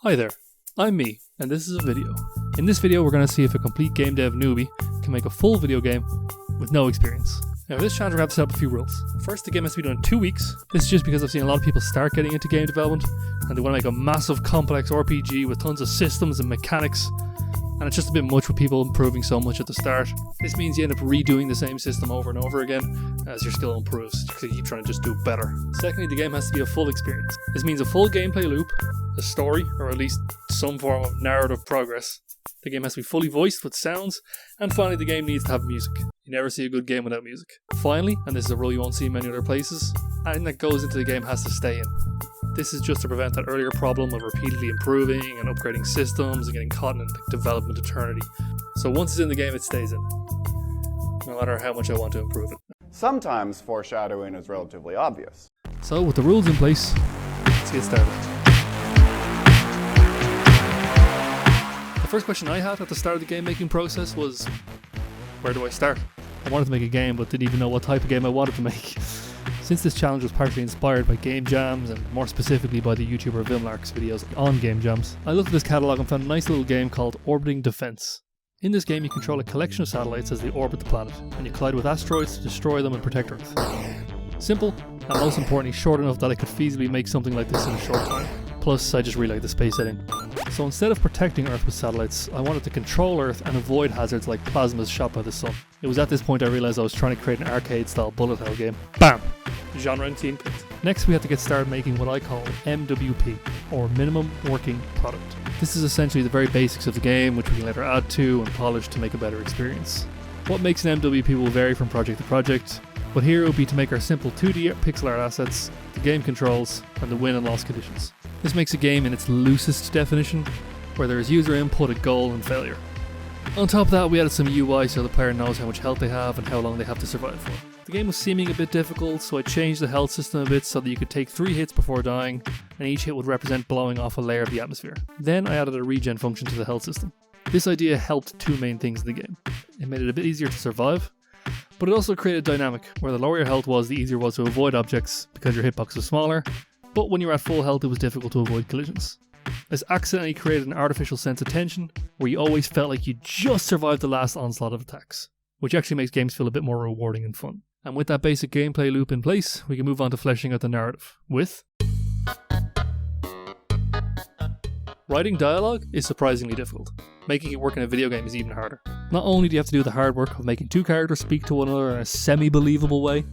Hi there, I'm me, and this is a video. In this video we're going to see if a complete game dev newbie can make a full video game with no experience. Now this challenge we have to set up a few rules. First, the game has to be done in 2 weeks. This is just because I've seen a lot of people start getting into game development and they want to make a massive complex RPG with tons of systems and mechanics, and it's just a bit much with people improving so much at the start. This means you end up redoing the same system over and over again as your skill improves, because you keep trying to just do better. Secondly, the game has to be a full experience. This means a full gameplay loop, a story, or at least some form of narrative progress. The game has to be fully voiced with sounds, and finally the game needs to have music. You never see a good game without music. Finally, and this is a rule you won't see in many other places, anything that goes into the game has to stay in. This is just to prevent that earlier problem of repeatedly improving and upgrading systems and getting caught in development eternity. So once it's in the game, it stays in, no matter how much I want to improve it. Sometimes foreshadowing is relatively obvious. So with the rules in place, let's get started. The first question I had at the start of the game making process was, where do I start? I wanted to make a game but didn't even know what type of game I wanted to make. Since this challenge was partially inspired by game jams and more specifically by the YouTuber Vimlark's videos on game jams, I looked at this catalogue and found a nice little game called Orbiting Defense. In this game you control a collection of satellites as they orbit the planet, and you collide with asteroids to destroy them and protect Earth. Simple, and most importantly short enough that I could feasibly make something like this in a short time. Plus, I just really like the space setting. So instead of protecting Earth with satellites, I wanted to control Earth and avoid hazards like plasmas shot by the sun. It was at this point I realised I was trying to create an arcade-style bullet hell game. BAM! Genre and team picked. Next we had to get started making what I call MWP, or Minimum Working Product. This is essentially the very basics of the game, which we can later add to and polish to make a better experience. What makes an MWP will vary from project to project, but here it would be to make our simple 2D pixel art assets, the game controls, and the win and loss conditions. This makes a game in its loosest definition, where there is user input, a goal, and failure. On top of that, we added some UI so the player knows how much health they have and how long they have to survive for. The game was seeming a bit difficult, so I changed the health system a bit so that you could take 3 hits before dying, and each hit would represent blowing off a layer of the atmosphere. Then I added a regen function to the health system. This idea helped 2 main things in the game. It made it a bit easier to survive, but it also created a dynamic where the lower your health was, the easier it was to avoid objects because your hitbox was smaller, but when you were at full health it was difficult to avoid collisions. This accidentally created an artificial sense of tension where you always felt like you just survived the last onslaught of attacks, which actually makes games feel a bit more rewarding and fun. And with that basic gameplay loop in place, we can move on to fleshing out the narrative with... Writing dialogue is surprisingly difficult. Making it work in a video game is even harder. Not only do you have to do the hard work of making 2 characters speak to one another in a semi-believable way.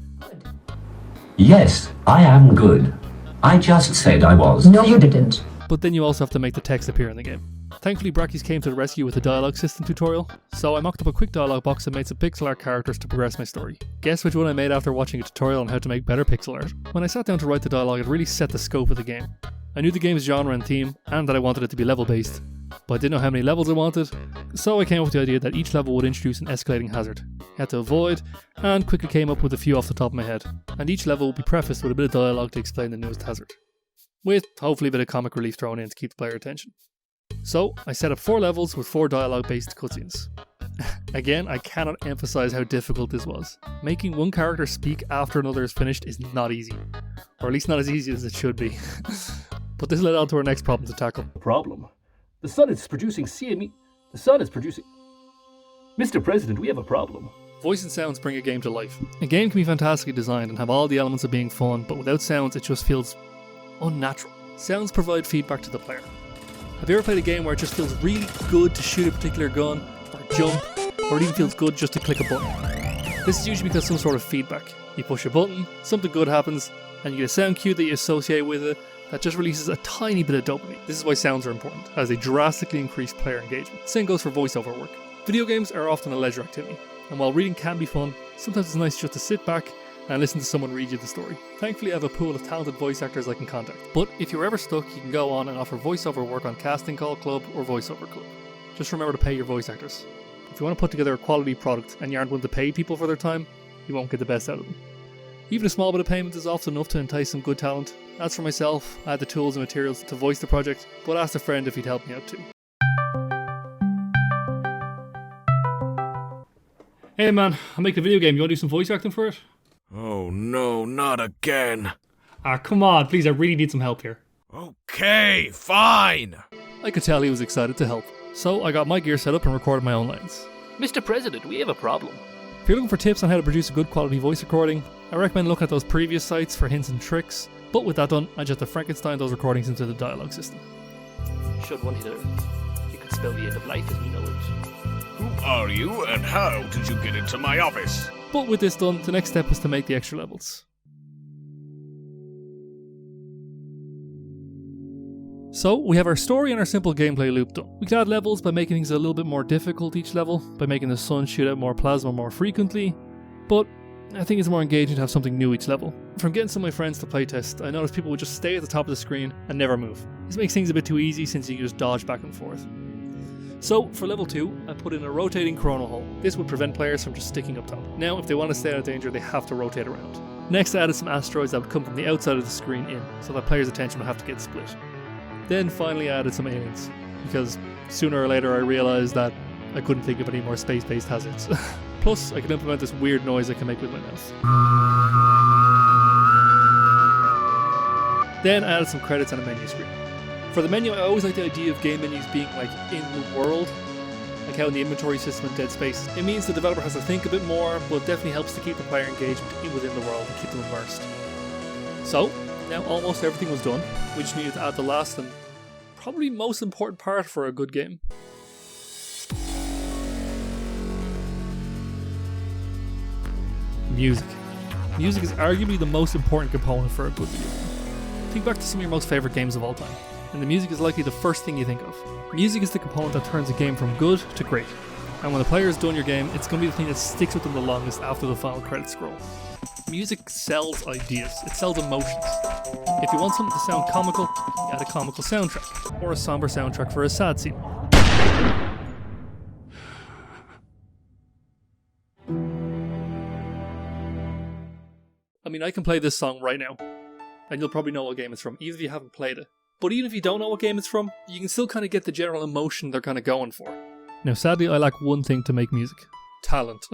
Yes, I am good. I just said I was. No, you didn't. But then you also have to make the text appear in the game. Thankfully, Brackies came to the rescue with a dialogue system tutorial, so I mocked up a quick dialogue box and made some pixel art characters to progress my story. Guess which one I made after watching a tutorial on how to make better pixel art? When I sat down to write the dialogue, it really set the scope of the game. I knew the game's genre and theme, and that I wanted it to be level based, but I didn't know how many levels I wanted, so I came up with the idea that each level would introduce an escalating hazard I had to avoid, and quickly came up with a few off the top of my head, and each level would be prefaced with a bit of dialogue to explain the newest hazard, with hopefully a bit of comic relief thrown in to keep the player attention. So I set up 4 levels with 4 dialogue based cutscenes. Again, I cannot emphasize how difficult this was. Making one character speak after another is finished is not easy, or at least not as easy as it should be. But this led on to our next problem to tackle. Problem? The sun is producing CME. The sun is producing... Mr. President, we have a problem. Voice and sounds bring a game to life. A game can be fantastically designed and have all the elements of being fun, but without sounds it just feels unnatural. Sounds provide feedback to the player. Have you ever played a game where it just feels really good to shoot a particular gun, or jump, or it even feels good just to click a button? This is usually because of some sort of feedback. You push a button, something good happens, and you get a sound cue that you associate with it that just releases a tiny bit of dopamine. This is why sounds are important, as they drastically increase player engagement. Same goes for voiceover work. Video games are often a leisure activity, and while reading can be fun, sometimes it's nice just to sit back and listen to someone read you the story. Thankfully I have a pool of talented voice actors I can contact, but if you're ever stuck you can go on and offer voiceover work on Casting Call Club or Voiceover Club. Just remember to pay your voice actors. If you want to put together a quality product and you aren't willing to pay people for their time, you won't get the best out of them. Even a small bit of payment is often enough to entice some good talent. As for myself, I had the tools and materials to voice the project, but asked a friend if he'd help me out too. Hey man, I'm making a video game, you want to do some voice acting for it? Oh no, not again. Ah, come on, please, I really need some help here. Okay, fine. I could tell he was excited to help. So I got my gear set up and recorded my own lines. Mr. President, we have a problem. If you're looking for tips on how to produce a good quality voice recording, I recommend looking at those previous sites for hints and tricks. But with that done, I just have to Frankenstein those recordings into the dialogue system. Should one hitter, you could spell the end of life as we know it. Who are you and how did you get into my office? But with this done, the next step was to make the extra levels. So, we have our story and our simple gameplay loop done. We could add levels by making things a little bit more difficult each level, by making the sun shoot out more plasma more frequently, but I think it's more engaging to have something new each level. From getting some of my friends to playtest, I noticed people would just stay at the top of the screen and never move. This makes things a bit too easy since you can just dodge back and forth. So, for level 2, I put in a rotating chrono hole. This would prevent players from just sticking up top. Now, if they want to stay out of danger, they have to rotate around. Next, I added some asteroids that would come from the outside of the screen in, so that players' attention would have to get split. Then finally I added some aliens, because sooner or later I realised that I couldn't think of any more space-based hazards. Plus, I can implement this weird noise I can make with my mouth. Then I added some credits and a menu screen. For the menu, I always like the idea of game menus being like in the world, like how in the inventory system in Dead Space. It means the developer has to think a bit more, but it definitely helps to keep the player engagement within the world and keep them immersed. So, now almost everything was done. We just needed to add the last and probably most important part for a good game. Music. Music is arguably the most important component for a good video game. Think back to some of your most favourite games of all time, and the music is likely the first thing you think of. Music is the component that turns a game from good to great, and when the player has done your game, it's going to be the thing that sticks with them the longest after the final credits scroll. Music sells ideas, it sells emotions. If you want something to sound comical, you add a comical soundtrack, or a somber soundtrack for a sad scene. I mean, I can play this song right now, and you'll probably know what game it's from, even if you haven't played it. But even if you don't know what game it's from, you can still kind of get the general emotion they're kind of going for. Now sadly, I lack one thing to make music. Talent.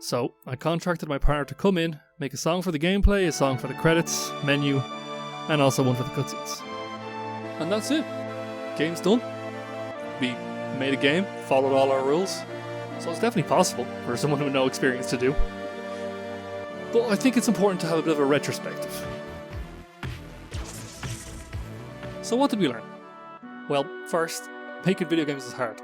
So, I contracted my partner to come in, make a song for the gameplay, a song for the credits, menu, and also one for the cutscenes. And that's it. Game's done. We made a game, followed all our rules, so it's definitely possible for someone with no experience to do. But I think it's important to have a bit of a retrospective. So what did we learn? Well, first, making video games is hard.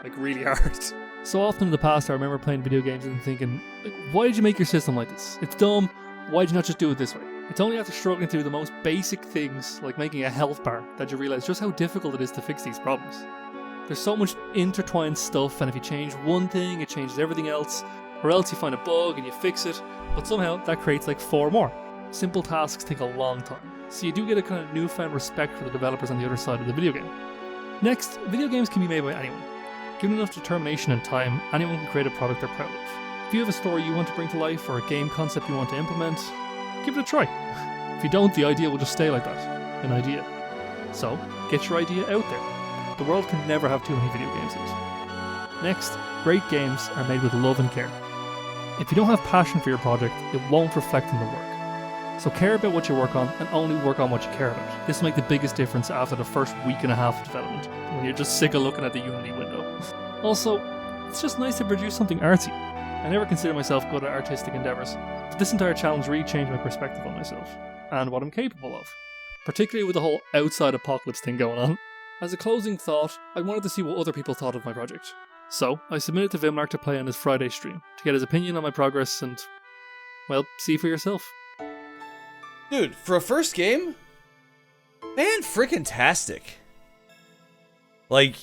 Like, really hard. So often in the past I remember playing video games and thinking, like, why did you make your system like this? It's dumb, why did you not just do it this way? It's only after struggling through the most basic things, like making a health bar, that you realise just how difficult it is to fix these problems. There's so much intertwined stuff, and if you change one thing, it changes everything else, or else you find a bug and you fix it, but somehow that creates like 4 more. Simple tasks take a long time, so you do get a kind of newfound respect for the developers on the other side of the video game. Next, video games can be made by anyone. Given enough determination and time, anyone can create a product they're proud of. If you have a story you want to bring to life or a game concept you want to implement, give it a try. If you don't, the idea will just stay like that, an idea. So, get your idea out there. The world can never have too many video games in it. Next, great games are made with love and care. If you don't have passion for your project, it won't reflect in the work. So care about what you work on and only work on what you care about. This will make the biggest difference after the first week and a half of development, when you're just sick of looking at the Unity window. Also, it's just nice to produce something artsy. I never consider myself good at artistic endeavours, but this entire challenge really changed my perspective on myself, and what I'm capable of. Particularly with the whole outside apocalypse thing going on. As a closing thought, I wanted to see what other people thought of my project. So, I submitted to Vimlark to play on his Friday stream, to get his opinion on my progress and, well, see for yourself. Dude, for a first game, man, frickin-tastic. Like,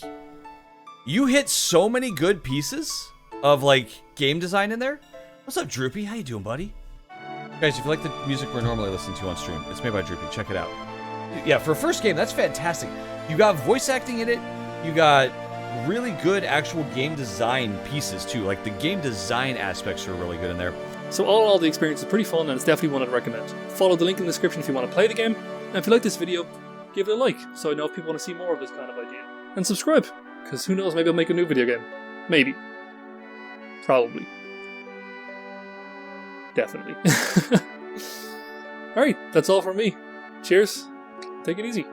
you hit so many good pieces of, like, game design in there. What's up, Droopy? How you doing, buddy? Guys, if you like the music we're normally listening to on stream, it's made by Droopy. Check it out. Yeah, for a first game, that's fantastic. You got voice acting in it. You got really good actual game design pieces, too. Like, the game design aspects are really good in there. So all in all, the experience is pretty fun and it's definitely one I'd recommend. Follow the link in the description if you want to play the game, and if you like this video, give it a like, so I know if people want to see more of this kind of idea. And subscribe, because who knows, maybe I'll make a new video game. Maybe. Probably. Definitely. Alright, that's all from me. Cheers. Take it easy.